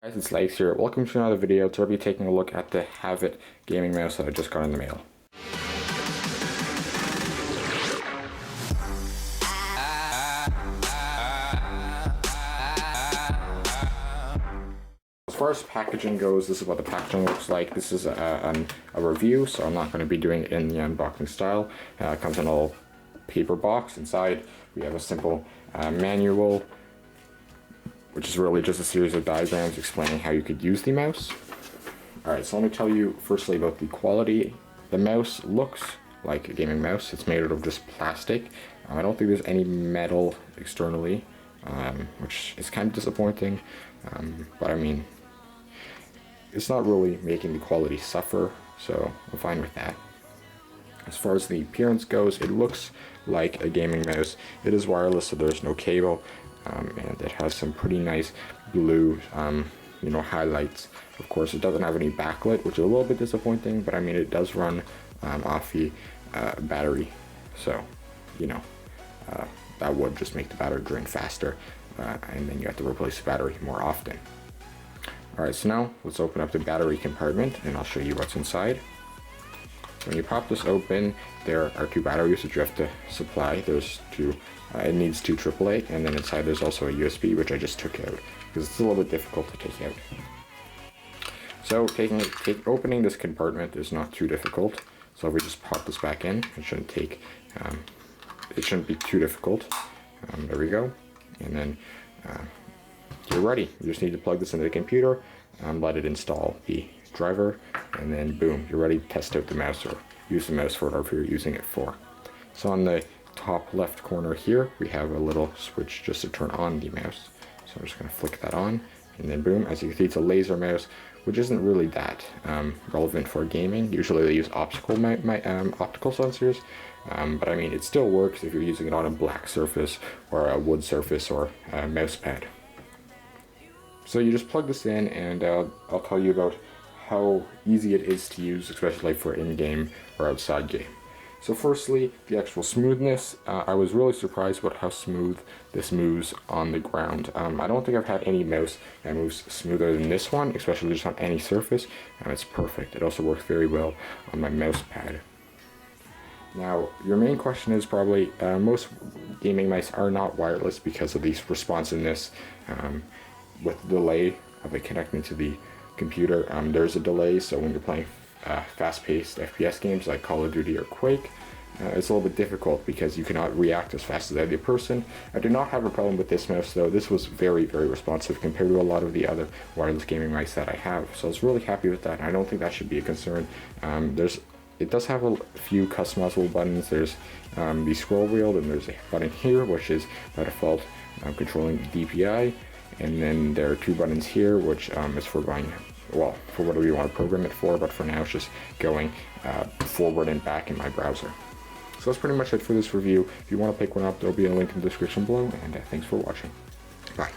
Guys, it's Legs here. Welcome to another video. Today we'll be taking a look at the Havit gaming mouse that I just got in the mail. As far as packaging goes, this is what the packaging looks like. This is a review, so I'm not going to be doing it in the unboxing style. It comes in a little paper box. Inside we have a simple manual, which is really just a series of diagrams explaining how you could use the mouse. Alright, so let me tell you firstly about the quality. The mouse looks like a gaming mouse. It's made out of just plastic. I don't think there's any metal externally, which is kind of disappointing, but I mean, it's not really making the quality suffer, so I'm fine with that. As far as the appearance goes, it looks like a gaming mouse. It is wireless, so there's no cable. And it has some pretty nice blue, highlights. Of course, it doesn't have any backlit, which is a little bit disappointing, but I mean, it does run off the battery, so, that would just make the battery drain faster, and then you have to replace the battery more often. Alright, so now let's open up the battery compartment, and I'll show you what's inside. When you pop this open, there are two batteries that you have to supply. There's two. It needs two AAA, and then inside there's also a USB, which I just took out because it's a little bit difficult to take out. So opening this compartment is not too difficult. So if we just pop this back in, it shouldn't be too difficult. There we go, and then you're ready. You just need to plug this into the computer, let it install the driver, and then boom, you're ready to test out the mouse or use the mouse for whatever you're using it for. So on the top left corner here, we have a little switch just to turn on the mouse. So I'm just going to flick that on, and then boom, as you can see, it's a laser mouse, which isn't really that relevant for gaming. Usually they use optical sensors, but I mean, it still works if you're using it on a black surface or a wood surface or a mouse pad. So you just plug this in, and I'll tell you about how easy it is to use, especially for in-game or outside game. So firstly, the actual smoothness. I was really surprised about how smooth this moves on the ground. I don't think I've had any mouse that moves smoother than this one, especially just on any surface, and it's perfect. It also works very well on my mouse pad. Now, your main question is probably, most gaming mice are not wireless because of the responsiveness with the delay of it connecting to the computer. There's a delay, so when you're playing fast-paced FPS games like Call of Duty or Quake, it's a little bit difficult because you cannot react as fast as the other person. I did not have a problem with this mouse though. This was very, very responsive compared to a lot of the other wireless gaming mice that I have, so I was really happy with that, and I don't think that should be a concern. It does have a few customizable buttons. There's the scroll wheel, and there's a button here which is by default controlling DPI, and then there are two buttons here which is for going, well, for whatever you want to program it for, but for now it's just going forward and back in my browser. So that's pretty much it for this review. If you want to pick one up, there'll be a link in the description below, and thanks for watching. Bye.